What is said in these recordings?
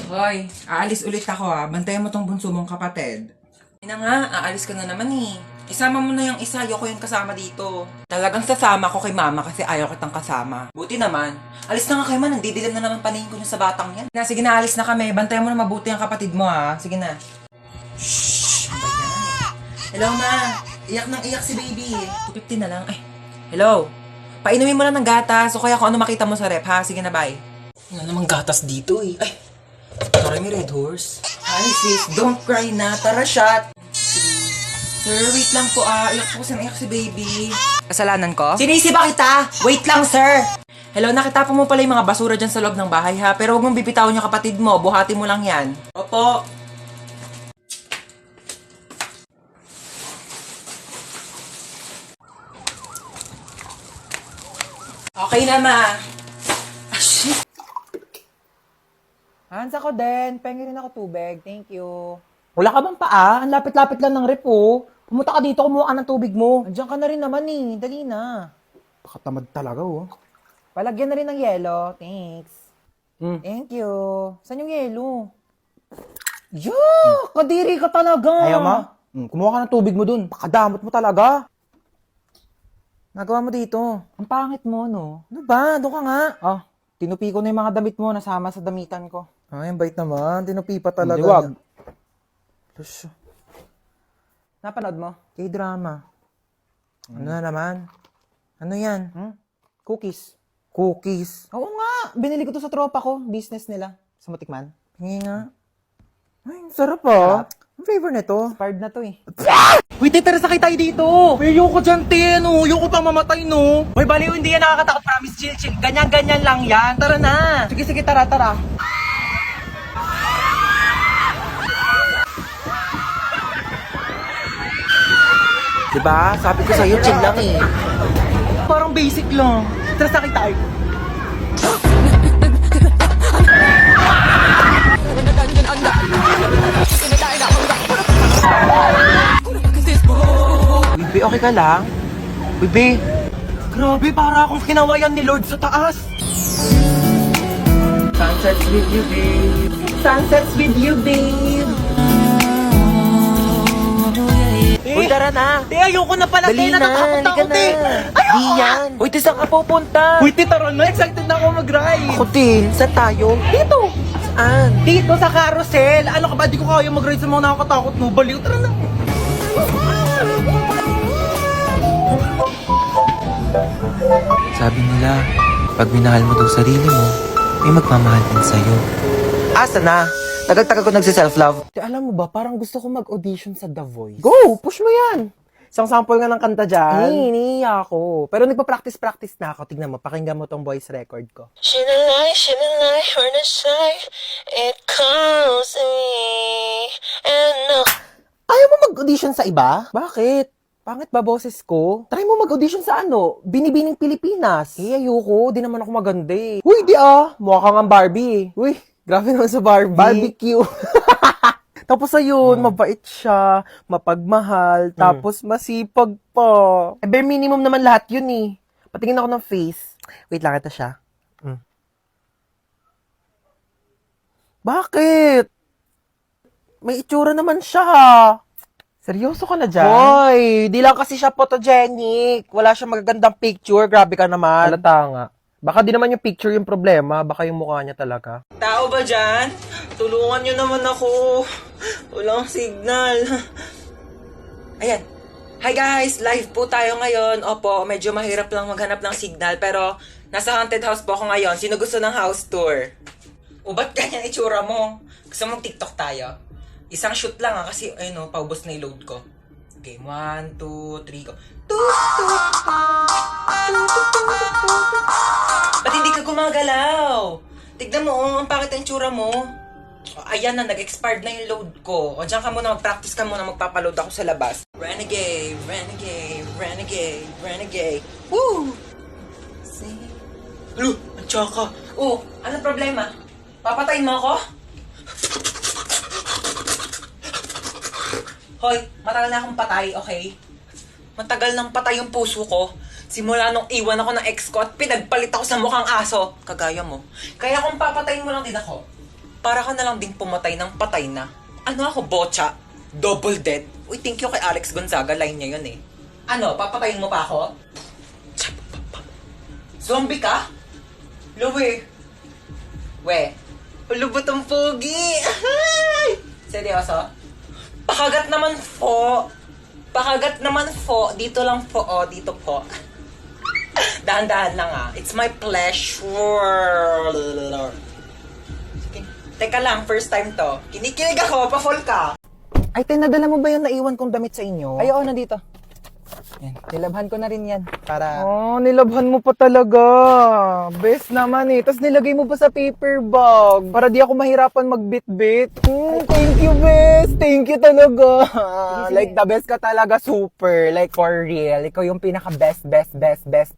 Hoy, aalis ulit ako Bantayan mo tong bunso mong kapatid. Ina nga, aalis ka na naman Isama mo na yung isa, ayoko yung kasama dito. Talagang sasama ko kay mama kasi ayaw kitang kasama. Buti naman. Alis na nga kayo man, nandidilim na naman paningin ko sa batang yan. Sige na, alis na kami. Bantayan mo na mabuti ang kapatid mo Sige na. Shhh! Hello ma, iyak nang iyak si baby. 250 na lang. Hello. Painumin mo lang ng gatas o kaya kung ano makita mo sa rep Sige na, bye. Wala namang gatas dito Sorry, may red horse. Hi sis, don't cry na. Tara, shot. Sir, wait lang po Iyak po kasi naiyak si baby. Kasalanan ko? Sinisi ba kita? Wait lang, sir. Hello, nakita mo pala yung mga basura dyan sa loob ng bahay pero huwag mong bibitawan yung kapatid mo. Buhati mo lang yan. Opo. Okay na, ma. Shit. Hans, ako din. Pengi rin ako tubig. Thank you. Wala ka bang paa? Ang lapit-lapit lang ng rep, Pumunta ka dito, kumuha ka ng tubig mo. Andiyan ka na rin naman Dali na. Pakatamad talaga, Palagyan na rin ng yelo. Thanks. Mm. Thank you. Saan yung yelo? Kadiri ka talaga. Ayaw mo? Kumuha ka ng tubig mo dun. Pakadamot mo talaga. Nagawa mo dito. Ang pangit mo, no? Ano ba? Doon ka nga. Tinupi ko na yung mga damit mo, nasama sa damitan ko. Ay, ang bait naman. Tinupi pa talaga. Hindi, wag. Lusyo. Napanood mo? K-drama. Ano na naman? Ano yan? Cookies. Cookies. Oo nga. Binili ko to sa tropa ko. Business nila. Sa Matikman. Hingi nga. Ay, ang sarap Ang flavor nito. Expired na to Wait, tara sakay tayo dito. Ayoko dyan, Ayoko pang mamatay, no? Hoy, baliw, hindi yan nakakatakot. Promise, chill. Ganyan-ganyan lang yan. Tara na. Sige, tara. Diba? Sabi ko sa'yo, chill lang Parang basic lang. Tara sakay tayo. Bibi, okay ka lang? Bibi, grabe, para akong kinawayan ni Lord sa taas. Sunsets with you, babe. Sunsets with you, babe. Uy, tara na. Ayoko na pala. Dali na, natatakot ako, halika na. Di yan. Uy, saan ka pupunta? Uy, tara na. Excited na ako mag-ride. Ako din. Saan tayo? Dito. Saan? Dito sa carousel. Ano ka ba? Di ko kaya mag-ride sa mga nakakatakot mo. Baliw, tara na. Sabi nila, pag minahal mo daw sarili mo, may magmamahal din sa'yo. Asa na? Tagal-tagal ko nagsi-self-love. Alam mo ba, parang gusto ko mag-audition sa The Voice. Go! Push mo yan! Isang sample nga ng kanta dyan. Iniiya ako. Pero nagpa-practice na ako. Tignan mo, pakinggan mo tong voice record ko. Shimmerly, we're the side. It calls me. And no. Ayaw mo mag-audition sa iba? Bakit? Pangit ba boses ko? Try mo mag-audition sa Binibining Pilipinas. Ayoko. Di naman ako maganda Uy, di Mukha kang ang Barbie. Uy, grabe naman sa Barbie. Barbecue. Tapos ayun, mabait siya, mapagmahal, tapos masipag pa. Bare minimum naman lahat yun Patingin ako ng face. Wait lang, ito siya. Bakit? May itsura naman siya Seryoso ka na dyan? Hoy, di lang kasi siya photogenic. Wala siya magagandang picture. Grabe ka naman. Halata nga. Baka di naman yung picture yung problema. Baka yung mukha niya talaga. Tao ba dyan? Tulungan nyo naman ako. Walang signal. Ayan. Hi guys! Live po tayo ngayon. Opo, medyo mahirap lang maghanap ng signal. Pero nasa haunted house po ako ngayon. Sino gusto ng house tour? O ba't ganyan itsura mo? Gusto mong TikTok tayo? Isang shoot lang kasi paubos na yung load ko. Okay, 1, 2, 3, go. Ba't hindi ka gumagalaw? Tignan mo, ang pangit ang tsura mo. Ayan na, nag-expired na yung load ko. O, dyan ka muna, mag-practice ka muna, magpapaload ako sa labas. Renegade, renegade, renegade, renegade. Woo! See? Ano? Ang tsaka. Oh, anong problema? Papatayin mo ako? Hoy, matagal na akong patay, okay? Matagal nang patay yung puso ko. Simula nung iwan ako ng ex ko at pinagpalit ako sa mukhang aso. Kagaya mo. Kaya kung papatayin mo lang din ako, Para ka na lang ding pumatay ng patay na. Ano ako, bocha? Double dead? Uy, thank you kay Alex Gonzaga. Line niya yun eh. Ano, papatayin mo pa ako? Zombie ka? Luwi. We. Ulubot ang pogi. Seryoso? Pakagat naman po. Pakagat naman po. Dito lang po. Oh, dito po. Dahan-dahan lang ah. It's my pleasure. Sige. Teka lang, first time to. Kinikilig ako, pa-fall ka. Ay, tinadala mo ba yung naiwan kong damit sa inyo? Ay, oo, nandito. Yan, nilabhan ko na rin yan. Para... Oh, nilabhan mo pa talaga. Best naman eh. Tapos nilagay mo pa sa paper bag. Para di ako mahirapan magbit-bit. Thank you, best. Thank you talaga. Like, the best ka talaga, super. Like, for real. Ikaw yung pinaka-best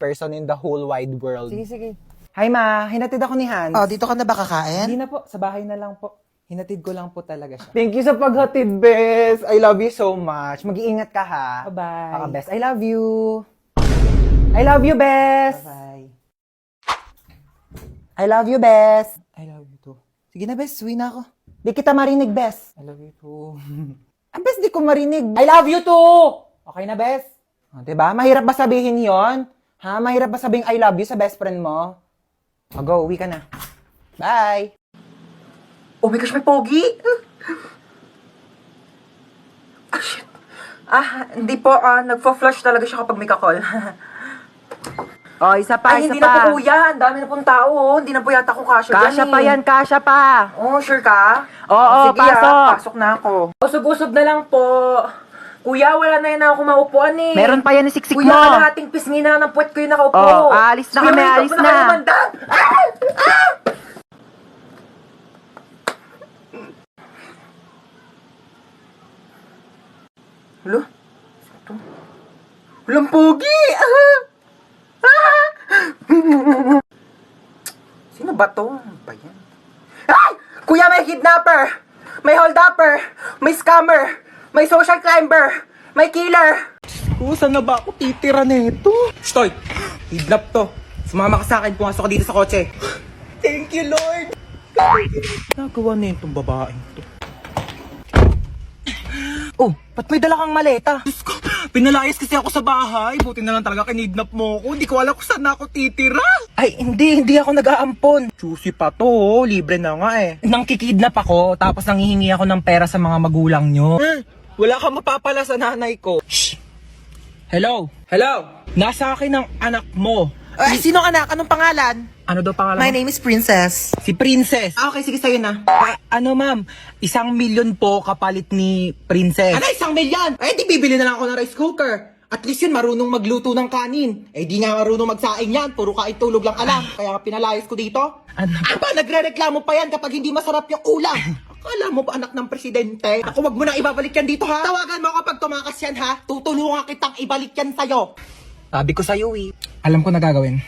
person in the whole wide world. Sige, sige. Hi, ma. Hinatid ako ni Hans. Oh, dito ka na ba kakain? Hindi na po. Sa bahay na lang po. Hinatid ko lang po talaga siya. Thank you sa paghatid, Bes. I love you so much. Mag-iingat ka, ha? Bye-bye. Bes, I love you. I love you, Bes. Bye-bye. I love you, Bes. I love you too. Sige na, Bes. Uwi na ako. Di kita marinig, Bes. I love you too. Bes, di ko marinig. I love you too! Okay na, Bes? Diba? Mahirap ba sabihin yon? Ha? Mahirap ba sabihin I love you sa best friend mo? Go, uwi ka na. Bye! Oh my gosh, may pogi! Ah, shit. Hindi po. Nagpo-flush talaga siya kapag may kakol. Oh, isa pa, Ay, isa hindi pa. na po kuya. Ang dami na pong tao. Oh. Hindi na po yata kung kasya Kasya dyan pa eh. yan, kasya pa. Oh, sure ka? Oo, Sige, pasok. Pasok na ako. Usog-usog na lang po. Kuya, wala na yan ako maupuan eh. Meron pa yan ni siksik Kuya, mo. kalahating pisngi na ng puwet ko yung nakaupo. Oh, alis na Kuya, kami, wait, alis huwag na. kayo mandan. Hello? Ito? Walang pogi! Sino ba to? Ano ba yan? Ay! Kuya, may kidnapper! May holdupper! May scammer! May social climber! May killer! Saan na ba ako titira nito? Stoy! Kidnap to. Sumama ka sa akin, pumasok ka dito sa kotse. Thank you, Lord! Nagawa na itong babaeng to. Oh, ba't may dala kang maleta? Diyos ko, pinalayas kasi ako sa bahay. Buti na lang talaga kinidnap mo ko. Hindi ko alam kung saan ako titira. Ay, hindi ako nag-aampon. Juicy pa to, oh. Libre na nga eh. Nang kikidnap ako, tapos nanghihingi ako ng pera sa mga magulang nyo. Wala kang mapapala sa nanay ko. Shh! Hello? Hello? Nasa akin ang anak mo. Ay, sino anak? Anong pangalan? Ano daw pangalan My mo? name is Princess. Si Princess. Okay, sige sa'yo na. Ano ma'am, 1,000,000 po kapalit ni Princess. Ano, 1,000,000? Ay, di bibili na lang ako ng rice cooker. At least yun, marunong magluto ng kanin. Eh, di nga marunong magsaing yan. Puro kain tulog lang alam. Kaya nga pinalayas ko dito. Ano? Aba, nagre-reklamo pa yan kapag hindi masarap yung ulam. Akala mo ba anak ng presidente? Ako, wag mo na ibabalik yan dito, ha? Tawagan mo kapag tumakas yan, ha? Tutulungan kitang ibalik yan sa'yo. Sabi ko sa'yo eh. Alam ko na gagawin.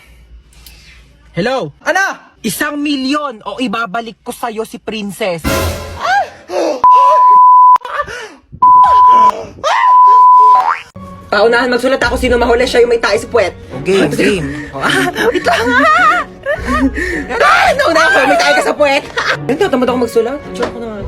Hello? Ano? 1,000,000 o ibabalik ko sa'yo si Princess. Paunahan magsulat ako sino mahuli siya yung may tae sa puwet. Game. Wait lang, ha? Nauna ako, may tae ka sa puwet. Nagtatamad ako magsulat. Tsura ko naman.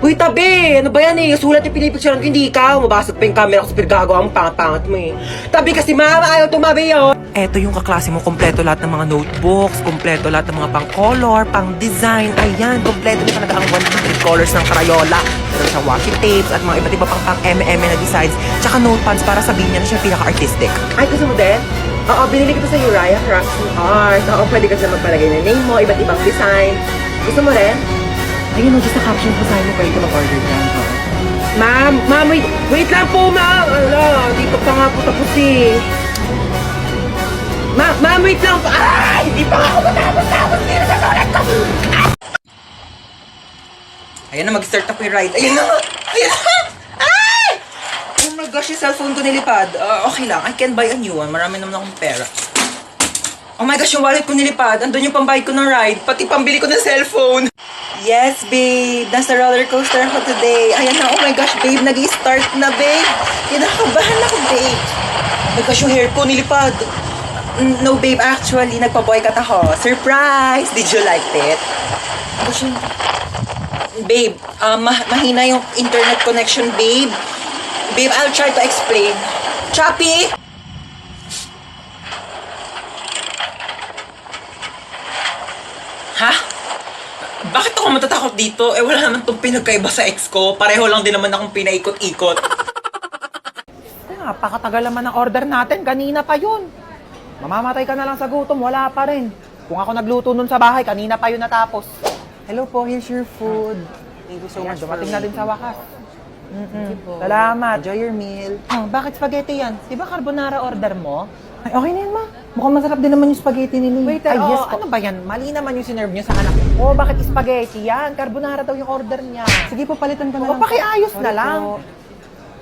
Uy, tabi! Ano ba yan eh? Sulat yung pinipicturean ko, hindi ikaw. Mabasag pa yung camera ko sa pinagagawa mo, pangat-pangat mo eh. Tabi kasi mama, ayaw tumabi yun. Eto yung kaklase mo, kompleto lahat ng mga notebooks, kompleto lahat ng mga pang-color, pang-design. Ayan, kompleto na talaga ang 100 colors ng Crayola. Meron siyang washi tapes at mga iba't iba pang pang-MM na designs. Tsaka notepads para sabihin niya na siya pinaka-artistic. Ay, gusto mo din? Oo, binili ko to sa Uriah Crafts and Art. Oo, pwede ka siya magpalagay ng name mo, iba't ibang design. Gusto mo rin? Ayun, just sa caption ko sa'yo, pwede ka mag-order dyan. Ma'am, wait lang po, ma'am. Ala, dito pa nga po tapos eh. Ma'am, wait lang po. Ay, hindi pa ako matapos dito sa sulat ko. Ayan na, mag-start na po yung ride. Ayan na! Ayan na! Ay! Oh my gosh, yung cellphone ko nilipad. Okay lang, I can buy a new one. Marami naman akong pera. Oh my gosh, yung wallet ko nilipad. Andun yung pambayad ko ng ride. Pati pambili ko ng cellphone. Yes, babe. Nasa roller coaster ako today. Ayan na, oh my gosh, babe. Nag-i-start na, babe. Kinakabahan ako, babe. Oh my gosh, yung hair ko nilipad. No, babe. Actually, nagpa-boycott ako. Surprise! Did you like it? Oh, gosh, Babe, mahina yung internet connection, babe. Babe, I'll try to explain. Choppy! Ha? Bakit ako matatakot dito? Eh, wala naman itong pinagkaiba sa ex ko. Pareho lang din naman akong pinaikot-ikot. Napakatagal naman ng order natin. Kanina pa yun. Mamamatay ka na lang sa gutom. Wala pa rin. Kung ako nagluto nun sa bahay, kanina pa yun natapos. Hello po, here's your food. Thank you so Ayan, much dumating for na din sa wakas. po. Salamat. Enjoy your meal. Oh, bakit spaghetti yan? Di ba carbonara order mo? Ay, okay na yan, ma. Mukhang masarap din naman yung spaghetti nila. Waiter, Ay, yes po. ano ba yan? Mali naman yung sinerve niyo sa anak ko. Oh, bakit spaghetti yan? Carbonara daw yung order niya. Sige po, palitan ko na O, lang. pakiayos na lang.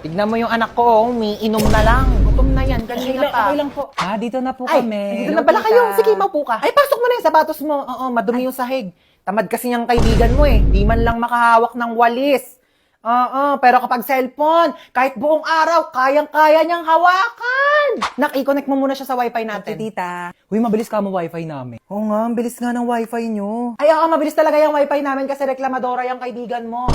Tignan mo yung anak ko, umiinom na lang. Gutom na yan, kanina pa. Okay lang po. Dito na po Ay, dito na pala kayo. Sige, maupo ka. Ay, pasok mo na yung sapatos mo. Oo, madumi yung sahig. Tamad kasi niyang kaibigan mo eh. Di man lang makahawak ng walis. Oo, pero kapag cellphone, kahit buong araw, kayang-kaya niyang hawakan. Nak, i-connect mo muna siya sa wifi natin. Tita. Uy, mabilis ka mo wifi namin. Oo nga, ang bilis nga ng wifi niyo. Ay, oo, mabilis talaga yung wifi namin kasi reklamadora yung kaibigan mo.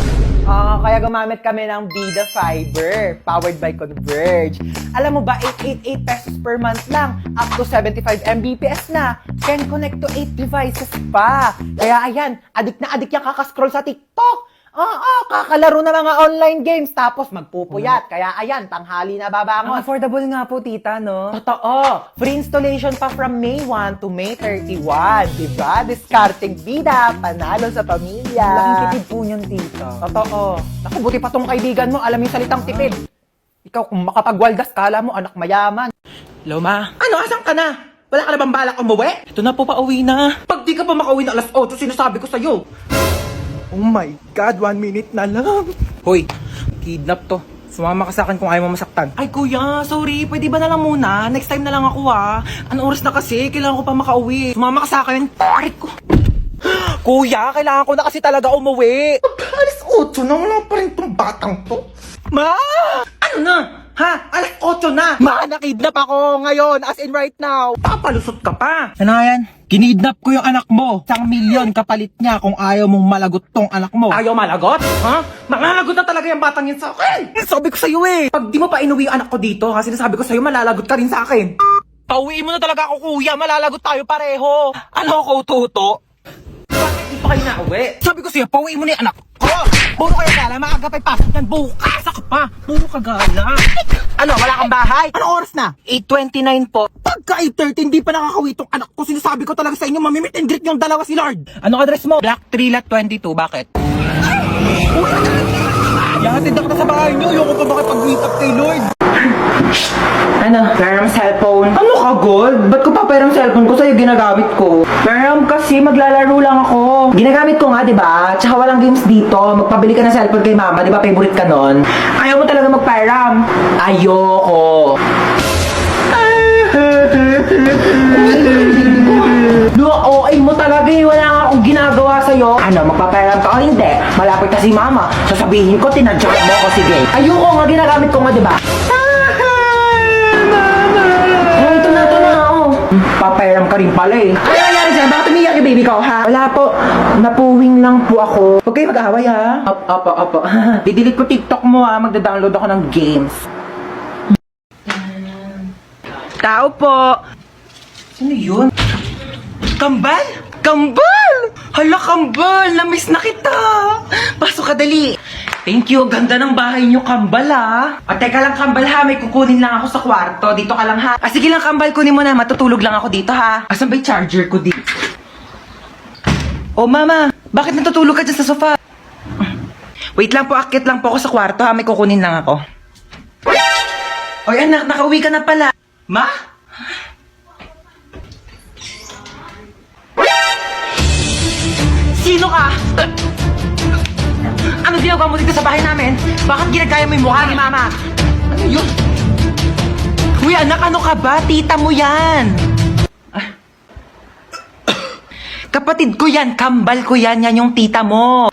Kaya gumamit kami ng Vida Fiber, powered by Converge. Alam mo ba, 888 pesos per month lang, up to 75 Mbps na. Can connect to 8 devices pa. Kaya ayan, adik na adik yung kakascroll sa TikTok. Oo, kakalaro na mga online games, tapos magpupuyat. Kaya ayan, tanghali na babangon. Affordable nga po, tita, no? Totoo. Free installation pa from May 1 to May 31. Diba? Discarding bida, panalo sa pamilya. Laking tipid po niyan, tita. Totoo. Naku, buti pa tong kaibigan mo, alam yung salitang tipid. Ikaw, kung makapagwaldas, kala mo anak mayaman. Hello, ma. Ano, asan ka na? Wala ka na bang balak umuwi? Ito na po, pauwi na. Pag di ka pa makauwi na alas 8, sinasabi ko sa'yo. Oh my God, 1 minute na lang. Hoy, kidnap to. Sumama ka sa akin kung ayaw mo masaktan. Ay kuya, sorry, pwede ba na lang muna? Next time na lang ako Anong oras na kasi? Kailangan ko pa makauwi. Sumama ka sa akin. Aray ko. Kuya, kailangan ko na kasi talaga umuwi. Alas 8 na, wala pa rin tong batang to. Ma! Ano na? Ha? Alas 8 na! Ma, nakidnap ako ngayon, as in right now. Papalusot ka pa. Ano nga yan? Kinidnap ko yung anak mo. 1,000,000 kapalit niya kung ayaw mong malagot tong anak mo. Ayaw malagot? Ha? Malalagot na talaga yung batang yun sa akin. Sabi ko sa'yo eh. Pag di mo pa inuwi yung anak ko dito, kasi sinasabi ko sa'yo, malalagot ka rin sa akin. Pauwiin mo na talaga ako, kuya. Malalagot tayo pareho. Ano ako, tuto? Bakit di pa kayo nauwi? Sabi ko sa'yo, pauwiin mo na yung anak ko. Puro kayo gala, maaga pa'y pasok yan. Bukas ka pa. Puro ka gala. Ano, wala kang bahay? Anong oras na? 8:29 po. Pagka 8:30, hindi pa nakakawi tong anak ko. Sinasabi ko talaga sa inyo, mamimit and greet yung dalawa si Lord. Anong address mo? Black 3 lot 22, bakit? Yahatid ako na sa bahay niyo. Ayoko pa makipag-meet up kay Lord. Ano? Peram cellphone. Ano ka, God? Ba't ko pa peram cellphone ko sa'yo ginagamit ko? Peram kasi maglalaro lang ako. Ginagamit ko nga, di ba? Tsaka walang games dito. Magpabili ka ng cellphone kay mama, di ba? Favorite ka nun. Ayaw mo talaga magperam. Ayoko. OA mo talaga eh. Wala nga akong ginagawa sa'yo. Ano, magpaperam ka o hindi? Malapit na si mama. Sasabihin ko, tinadyak mo ako, sige. Ayoko nga, ginagamit ko nga, di ba? Oh, ito na, oh. Paperam ka rin pala eh. Ano nangyari sa'yo? Bakit umiyak yung baby ko, ha? Wala po. Napuwing lang po ako. Huwag kayo mag-away, ha? Opo. Didelete ko TikTok mo, ha? Magda-download ako ng games. Tao po. Sino yun? Kambal? Kambal! Hala, Kambal! Namiss na kita! Pasok ka, dali! Thank you. Ganda ng bahay niyo, Kambal, ha? O, teka lang, Kambal, ha? May kukunin lang ako sa kwarto. Dito ka lang, ha? Sige lang, Kambal. Kunin mo na. Matutulog lang ako dito, ha? Asan ba yung charger ko dito? Oh, Mama. Bakit natutulog ka dyan sa sofa? Wait lang po. Akit lang po ako sa kwarto, ha? May kukunin lang ako. Oy, anak. Nakauwi ka na pala. Ma? Sino ka? Ano ginagawa mo dito sa bahay namin? Bakit ginagaya mo yung mukha ni Mama? Ano yun? Uy, anak, ano ka ba? Tita mo yan. Kapatid ko yan, kambal ko yan, yan yung tita mo.